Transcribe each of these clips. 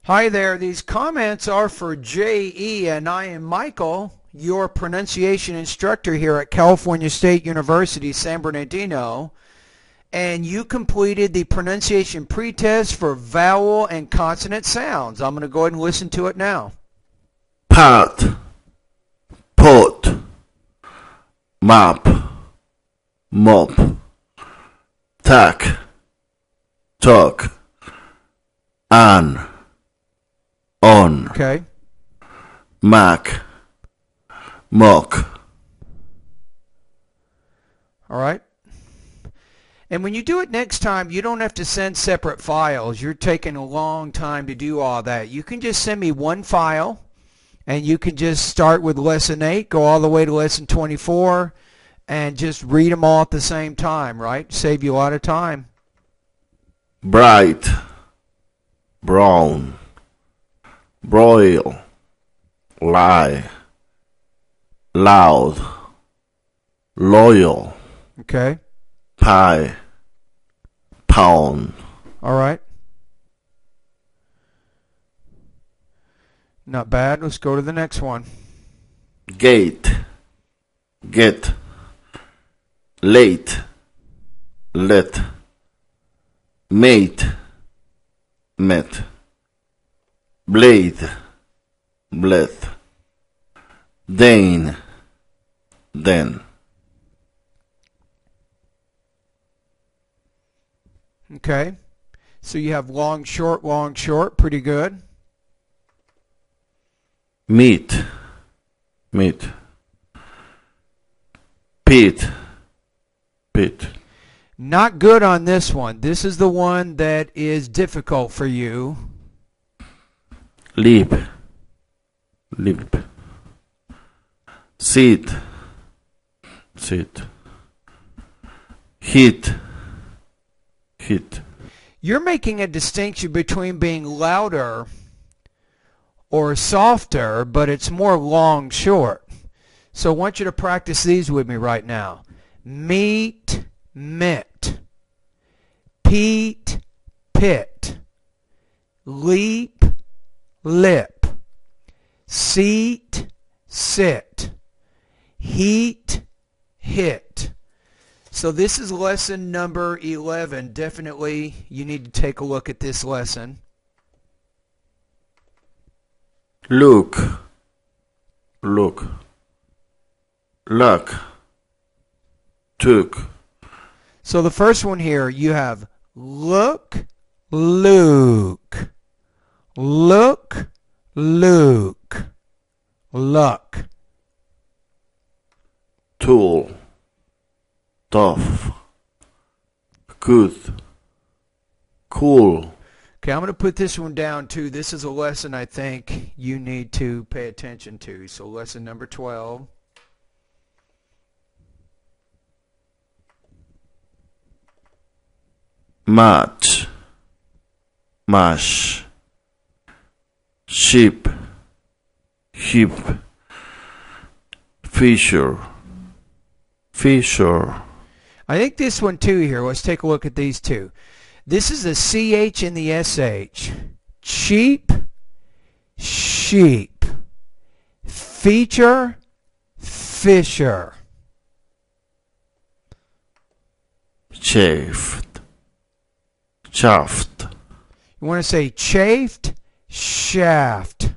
Hi there, these comments are for J.E. and I am Michael, your pronunciation instructor here at California State University, San Bernardino, and you completed the pronunciation pretest for vowel and consonant sounds. I'm going to go ahead and listen to it now. Pot, pot, mop, mop, tack, talk, on, Okay. mac, mock. All right. And when you do it next time, you don't have to send separate files. You're taking a long time to do all that. You can just send me one file, and you can just start with Lesson 8, go all the way to Lesson 24, and just read them all at the same time, right? Save you a lot of time. Bright, brown, broil, lie, loud, loyal, Okay. pie, pound. All right. Not bad. Let's go to the next one. Gate, get, late, let, mate, met, blade, bled, Dane, then. Okay. So you have long, short, pretty good. Meat, meat, Pete, Pete. Not good on this one. This is the one that is difficult for you. Leap, leap, sit, sit, hit, hit. You're making a distinction between being louder or softer, but it's more long, short. So I want you to practice these with me right now. Meet, met. Pete, pit. Leap, lip. Seat, sit. Heat, hit. So this is lesson number 11. Definitely you need to take a look at this lesson. Look, look, luck, took. So the first one here, you have look, Luke. Look, Luke. Luck. Tool, tough, good, cool. Okay, I'm going to put this one down too. This is a lesson I think you need to pay attention to. So lesson number 12. Match, mash, sheep, hip, fisher, fisher. I think this one too here. Let's take a look at these two. This is the CH and the SH. Cheap, sheep. Feature, fisher. Chafed, chaffed, You want to say chafed, shaft.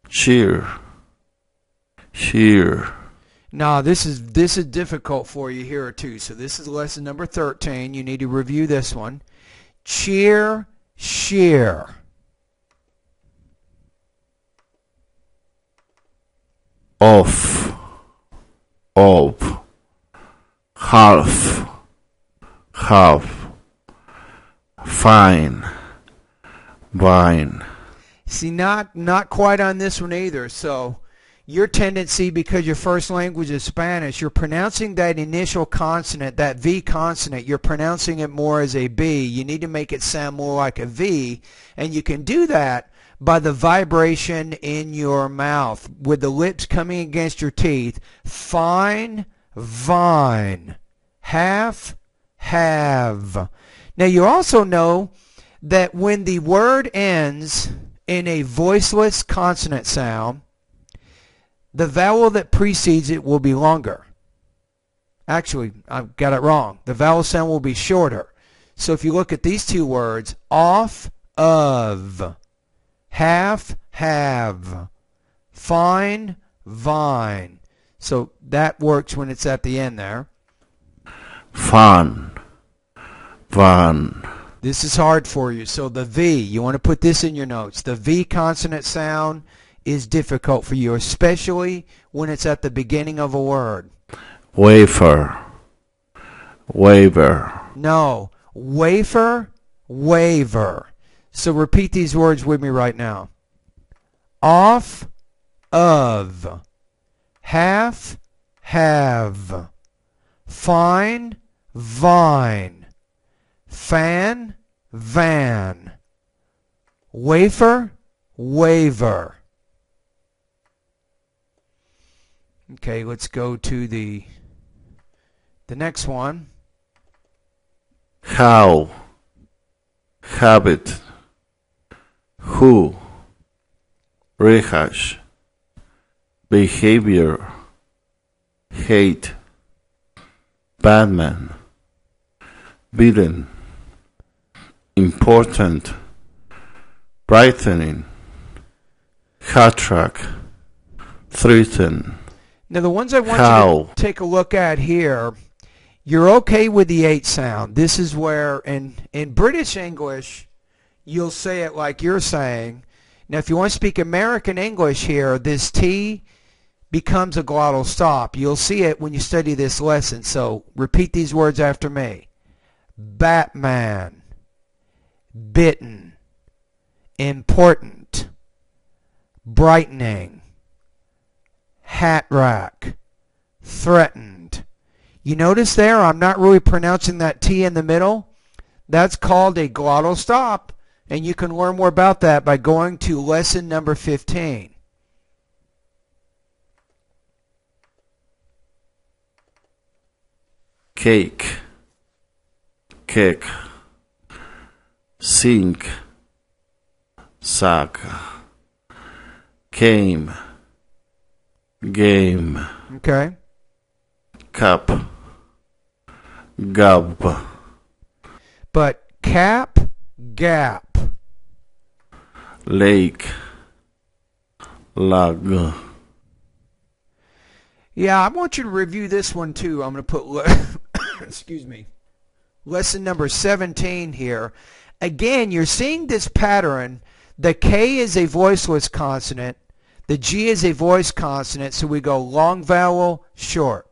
shear, shear. Now this is difficult for you here too. So this is lesson number 13. You need to review this one. Cheer, shear. Off, of, half, half, fine, vine. See, not quite on this one either. So your tendency, because your first language is Spanish, you're pronouncing that initial consonant, that V consonant, you're pronouncing it more as a B. You need to make it sound more like a V, and you can do that by the vibration in your mouth with the lips coming against your teeth. Fine, vine, half, have. Now you also know that when the word ends in a voiceless consonant sound, the vowel that precedes it will be longer. Actually, I've got it wrong. The vowel sound will be shorter. So if you look at these two words, off, of, half, have, fine, vine. So that works when it's at the end there. Fun, van. This is hard for you. So the V, you want to put this in your notes. The V consonant sound is difficult for you, especially when it's at the beginning of a word. Wafer, waver. No, wafer, waver. So repeat these words with me right now. Off, of, half, have, fine, vine, fan, van, wafer, waver. Okay, let's go to the next one. How, habit, who, rehash, behavior, hate, Batman, beaten, important, brightening, hot track, threaten. Now the ones I want you to take a look at here, you're okay with the 8 sound. This is where in British English, you'll say it like you're saying. Now if you want to speak American English here, this T becomes a glottal stop. You'll see it when you study this lesson. So repeat these words after me. Batman, bitten, important, brightening, hat rack, threatened. You notice there I'm not really pronouncing that T in the middle. That's called a glottal stop, and you can learn more about that by going to lesson number 15. Cake, cake, sink, sack, came, game. Okay. Cup, gub. But cap, gap. Lake, lug. Yeah, I want you to review this one too. I'm going to put, excuse me, lesson number 17 here. Again, you're seeing this pattern. The K is a voiceless consonant. The G is a voice consonant. So we go long vowel, short.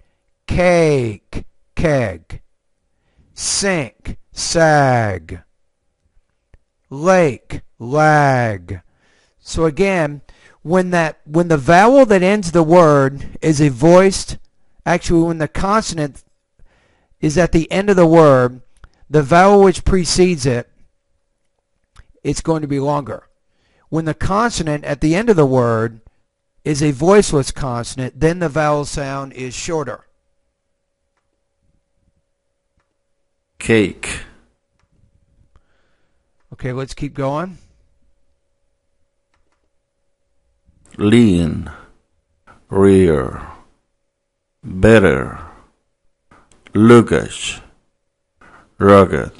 Cake, keg. Sink, sag. Lake, lag. So again, when the vowel that ends the word is a voiced, actually when the consonant is at the end of the word, the vowel which precedes it, it's going to be longer. When the consonant at the end of the word is a voiceless consonant, then the vowel sound is shorter. Cake. Okay, let's keep going. Lean, rear, better, luggage, rugged,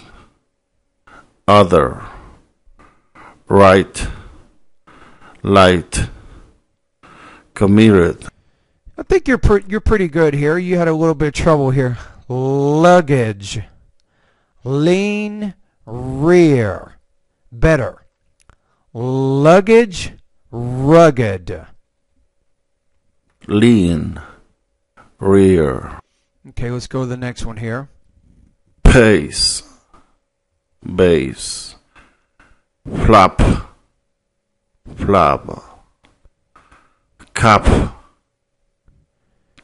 other, right, light, committed. I think you're pretty good here. You had a little bit of trouble here. Luggage, lean, rear, better, luggage, rugged, lean, rear. Okay, let's go to the next one here. Pace, base, flap, flap, cap.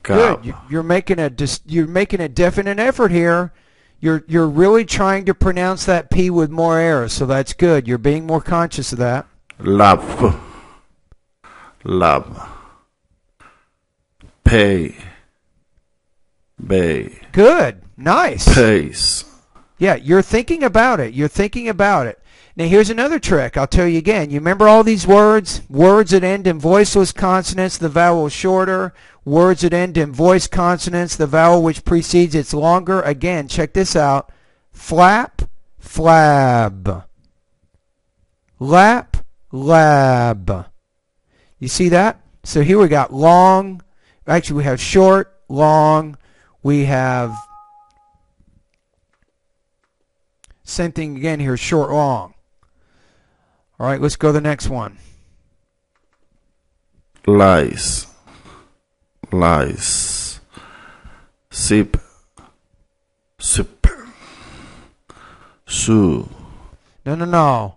Good. You're making a definite effort here. You're really trying to pronounce that P with more air, so that's good. You're being more conscious of that. Lap, lab, pay, bay. Good. Nice. Pace. Yeah, you're thinking about it. You're thinking about it. Now here's another trick. I'll tell you again. You remember all these words? Words that end in voiceless consonants, the vowel is shorter. Words that end in voiced consonants, the vowel which precedes it's longer. Again, check this out. Flap, flab. Lap, lab. You see that? So here we got long. Actually, we have short, long. We have same thing again here, short, long. All right, let's go to the next one. Lice, lice. Sip, sip. Sue. No.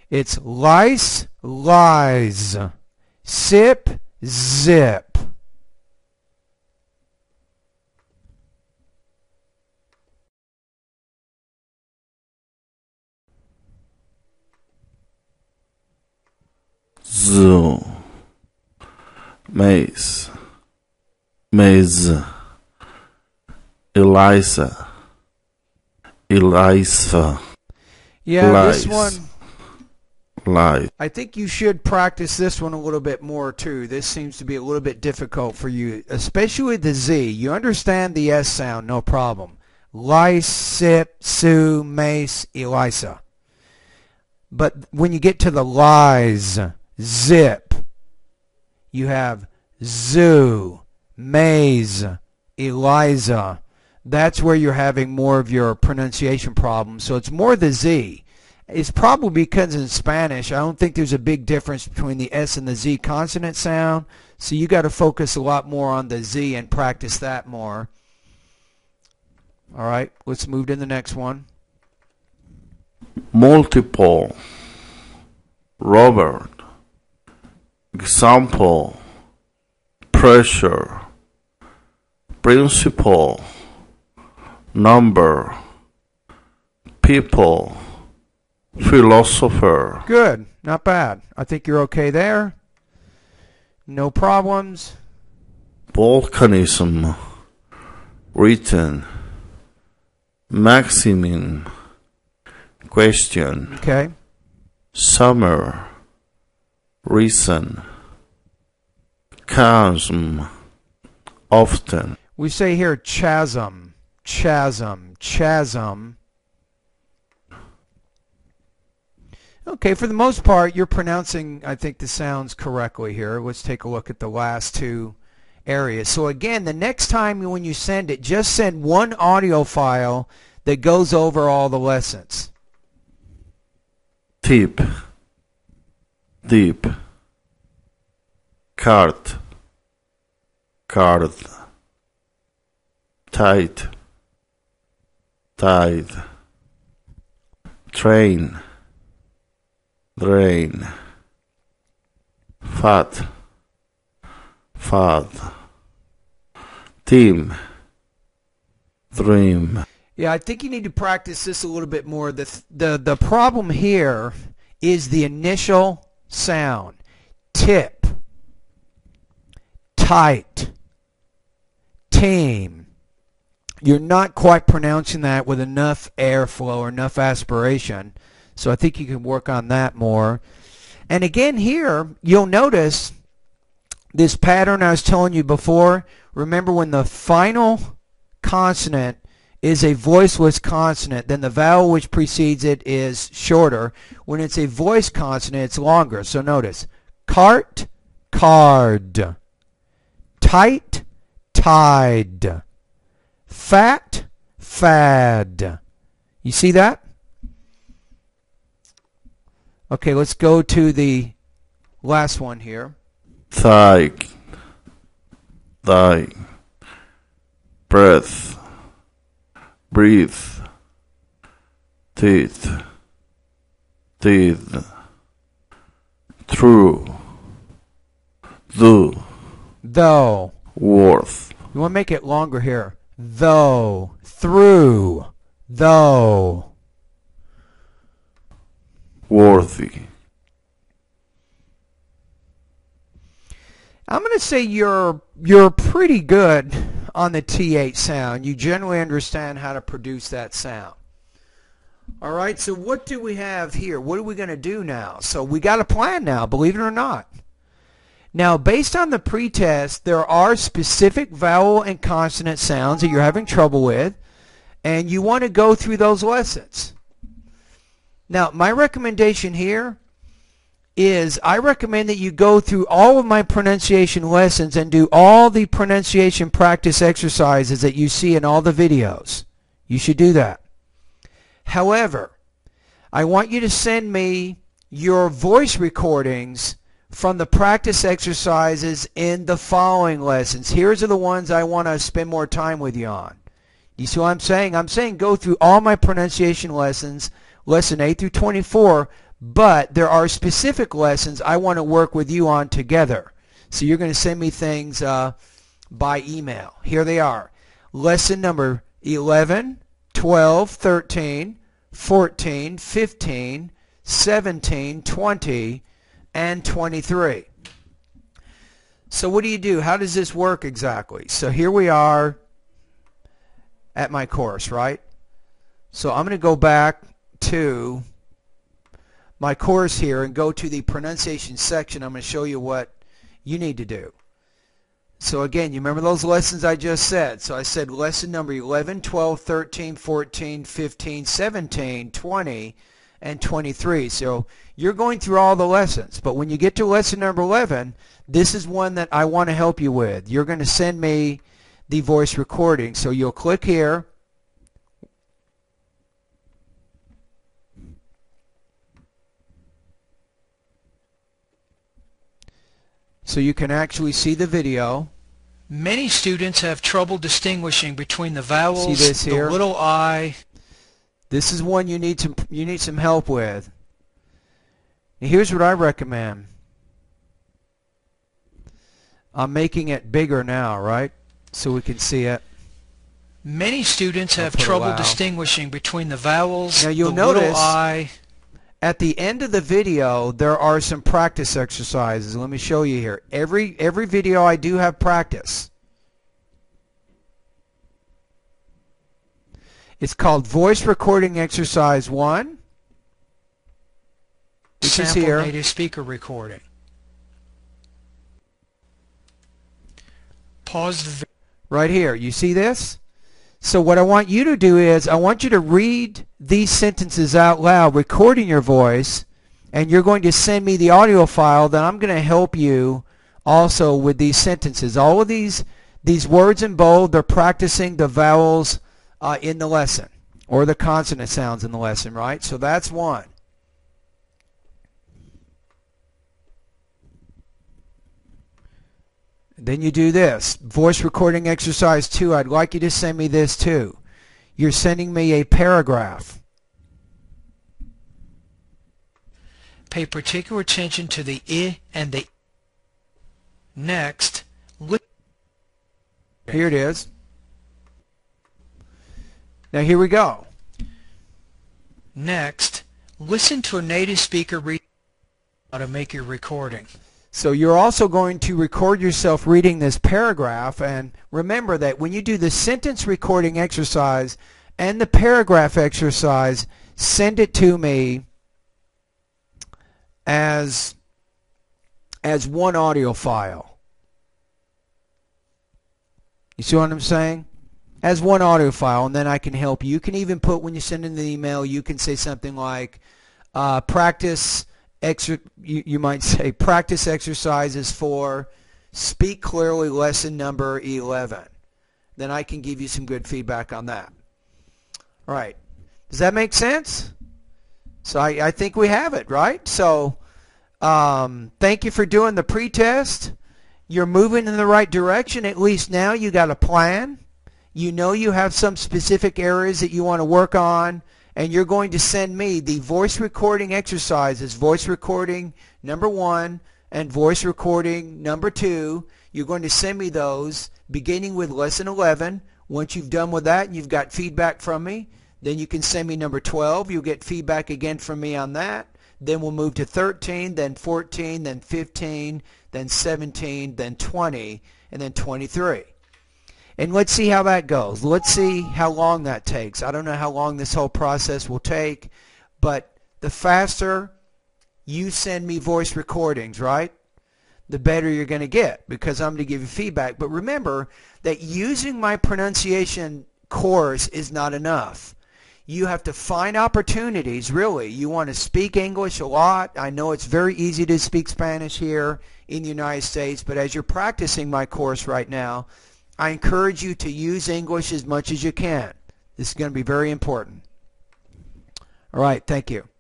It's lice, lies. Sip, zip. Zoo. Maze, maze. Eliza, Eliza. Yeah, Lies. this one, Lies. I think you should practice this one a little bit more too. This seems to be a little bit difficult for you, especially the Z. You understand the S sound, no problem. Lice, sip, sue, mace, Eliza. But when you get to the lies, zip, you have zoo, maze, Eliza. That's where you're having more of your pronunciation problems. So it's more the Z. It's probably because in Spanish, I don't think there's a big difference between the S and the Z consonant sound. So you got to focus a lot more on the Z and practice that more. All right, let's move to the next one. Multiple. Robert. Example. Pressure. Principle. Number. People. Philosopher. Good, not bad. I think you're okay there. No problems. Volcanism. Written. Maximum. Question. Okay. Summer. Reason. Chasm. Often. We say here chasm, chasm, chasm. Okay, for the most part, you're pronouncing, I think, the sounds correctly here. Let's take a look at the last two areas. So again, the next time when you send it, just send one audio file that goes over all the lessons. Tip. Deep. Cart. Card. Tight. Tide. Train. Drain. Fat. Fad. Team. Dream. Yeah, I think you need to practice this a little bit more. The problem here is the initial sound. Tip. Tight. Team. You're not quite pronouncing that with enough airflow or enough aspiration. So I think you can work on that more. And again here, you'll notice this pattern I was telling you before. Remember when the final consonant is a voiceless consonant, then the vowel which precedes it is shorter. When it's a voice consonant, it's longer. So notice, cart, card. Tight, tide. Fat, fad. You see that? Okay, let's go to the last one here. Thigh. Thigh. Breath. Breathe. Teeth. Teeth. True. Do. Though. Worth. You want to make it longer here. Though. Through. Though. Worthy. I'm going to say you're pretty good on the TH sound. You generally understand how to produce that sound. All right, so what do we have here? What are we going to do now? So we got a plan now, believe it or not. Now, based on the pretest, there are specific vowel and consonant sounds that you're having trouble with, and you want to go through those lessons. Now, my recommendation here is I recommend that you go through all of my pronunciation lessons and do all the pronunciation practice exercises that you see in all the videos. You should do that. However, I want you to send me your voice recordings from the practice exercises in the following lessons. Here's are the ones I want to spend more time with you on. You see what I'm saying? I'm saying go through all my pronunciation lessons, lesson 8 through 24, but there are specific lessons I want to work with you on together. So you're going to send me things by email. Here they are. Lesson number 11, 12, 13, 14, 15, 17, 20, and 23. So what do? How does this work exactly? So here we are at my course, right? So I'm going to go back to my course here and go to the pronunciation section. I'm going to show you what you need to do. So again, you remember those lessons I just said. So I said lesson number 11, 12, 13, 14, 15, 17, 20, and 23. So you're going through all the lessons. But when you get to lesson number 11, this is one that I want to help you with. You're going to send me the voice recording. So you'll click here. So you can actually see the video. Many students have trouble distinguishing between the vowels, See this here? the little I. This is one you need some help with. Now here's what I recommend. I'm making it bigger now, right? So we can see it. Many students I'll have put trouble allow. distinguishing between the vowels, Now you'll the little notice I. at the end of the video there are some practice exercises. Let me show you here. Every video I do have practice. It's called Voice Recording Exercise 1, which is Sample here. native speaker recording. Pause the video. Right here. You see this? So what I want you to do is I want you to read these sentences out loud, recording your voice, and you're going to send me the audio file. Then I'm going to help you also with these sentences. All of these words in bold, they're practicing the vowels in the lesson, or the consonant sounds in the lesson, right? So that's one. Then you do this. Voice recording exercise 2. I'd like you to send me this too. You're sending me a paragraph. Pay particular attention to the I and the next. Here it is. Now here we go. Next, listen to a native speaker read how to make your recording. So you're also going to record yourself reading this paragraph, and remember that when you do the sentence recording exercise and the paragraph exercise, send it to me as one audio file. You see what I'm saying? As one audio file, and then I can help you. You can even put, when you send in the email, you can say something like practice. You might say practice exercises for speak clearly lesson number 11. Then I can give you some good feedback on that. All right. Does that make sense? So I think we have it, right? So thank you for doing the pretest. You're moving in the right direction. At least now you got a plan. You know you have some specific areas that you want to work on. And you're going to send me the voice recording exercises, voice recording number 1 and voice recording number 2. You're going to send me those beginning with lesson 11. Once you've done with that and you've got feedback from me, then you can send me number 12. You'll get feedback again from me on that. Then we'll move to 13, then 14, then 15, then 17, then 20, and then 23. And let's see how that goes. Let's see how long that takes. I don't know how long this whole process will take, but the faster you send me voice recordings, right, the better you're going to get, because I'm going to give you feedback. But remember that using my pronunciation course is not enough. You have to find opportunities, really. You want to speak English a lot. I know it's very easy to speak Spanish here in the United States, but as you're practicing my course right now, I encourage you to use English as much as you can. This is going to be very important. All right, thank you.